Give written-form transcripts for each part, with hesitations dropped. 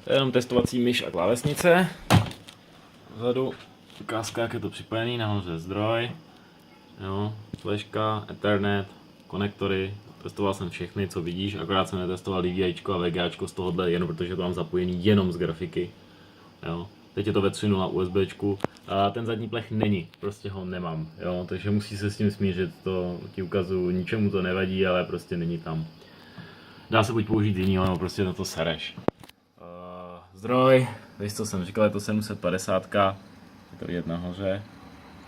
To je jenom testovací myš a klávesnice. Vzadu ukázka, jak je to připojený, nahoře zdroj. Jo, flashka, Ethernet, konektory. Testoval jsem všechny, co vidíš, akorát jsem netestoval DVIčko a VGAčko z tohohle, jenom protože to mám zapojený jenom z grafiky. Jo. Teď je to ve 3.0 USBčku a ten zadní plech není, prostě ho nemám, jo, takže musí se s tím smířit, to ti ukazuju, ničemu to nevadí, ale prostě není tam. Dá se buď použít jinýho, nebo prostě na to sereš. Zdroj, víš co jsem říkal, je to 750, je to vidět nahoře,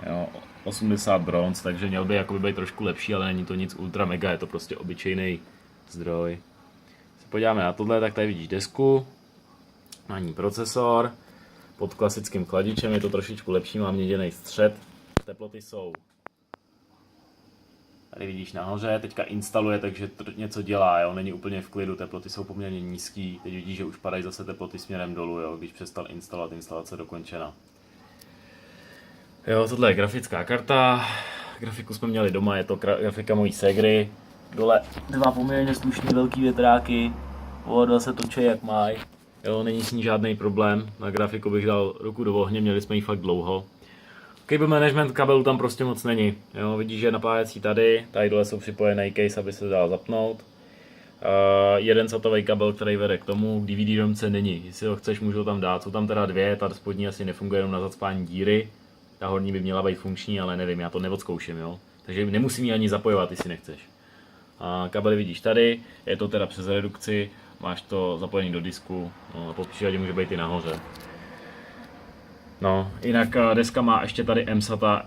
jo, 80 bronz, takže měl by jakoby být trošku lepší, ale není to nic ultra mega, je to prostě obyčejný zdroj. Se podíváme na tohle, tak tady vidíš desku, na ní procesor, pod klasickým chladičem je to trošičku lepší, mám měděný střed, teploty jsou. Tady vidíš nahoře, teďka instaluje, takže něco dělá, jo? Není úplně v klidu, teploty jsou poměrně nízký, teď vidíš, že už padají zase teploty směrem dolů, jo? Když přestal instalovat, instalace dokončena. Jo, tohle je grafická karta, grafiku jsme měli doma, je to grafika mojí ségry, dole dva poměrně slušný velký větráky, dva se točí jak mají. Jo, není s ní žádný problém, na grafiku bych dal ruku do ohně, měli jsme ji fakt dlouho. Cable management kabelu tam prostě moc není, jo, vidíš, že napájecí tady dole jsou připojený case, aby se dal zapnout. Jeden satový kabel, který vede k tomu, k DVD romce není, jestli ho chceš, můžu ho tam dát, jsou tam teda dvě, ta spodní asi nefunguje jenom na zacpání díry, ta horní by měla být funkční, ale nevím, já to neodzkouším, jo, takže nemusím ji ani zapojovat, jestli nechceš. Kabely vidíš tady, je to teda přes redukci, máš to zapojený do disku, no, a po případě může být i nahoře. No, jinak deska má ještě tady mSATA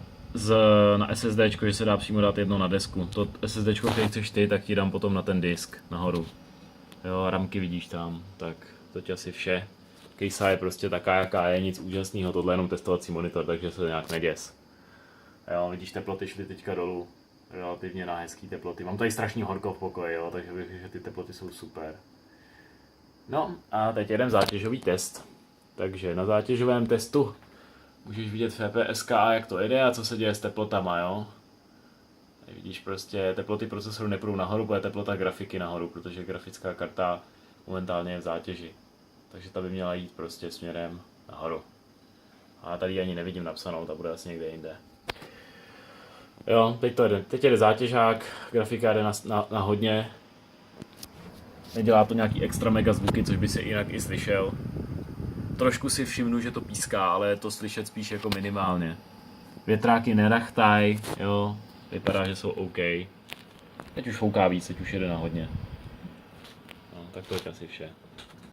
na SSD, že se dá přímo dát jedno na desku. To SSD, který chceš ty, tak ti dám potom na ten disk nahoru. Jo, ramky vidíš tam, tak to je asi vše. Case je prostě taká, jaká je, nic úžasného, tohle je jenom testovací monitor, takže se nějak neděs. Jo, vidíš, teploty šly teďka dolů, relativně na hezký teploty. Mám tady strašný horko v pokoji, jo, takže bych řekl, že ty teploty jsou super. No a teď jeden zátěžový test. Takže na zátěžovém testu můžeš vidět v FPSK, jak to jede a co se děje s teplotama, jo. Tady vidíš prostě, teploty procesoru nepůjdou nahoru, bude teplota grafiky nahoru, protože grafická karta momentálně je v zátěži. Takže ta by měla jít prostě směrem nahoru. A tady ani nevidím napsanou, ta bude asi někde jinde. Jo, teď jde zátěžák, grafika jde na hodně. Nedělá to nějaký extra mega zvuky, což by se jinak i slyšel. Trošku si všimnu, že to píská, ale je to slyšet spíš jako minimálně. Větráky nerachtaj, jo, vypadá, že jsou OK. Teď už fouká víc, teď už jede na hodně. No, tak to je asi vše.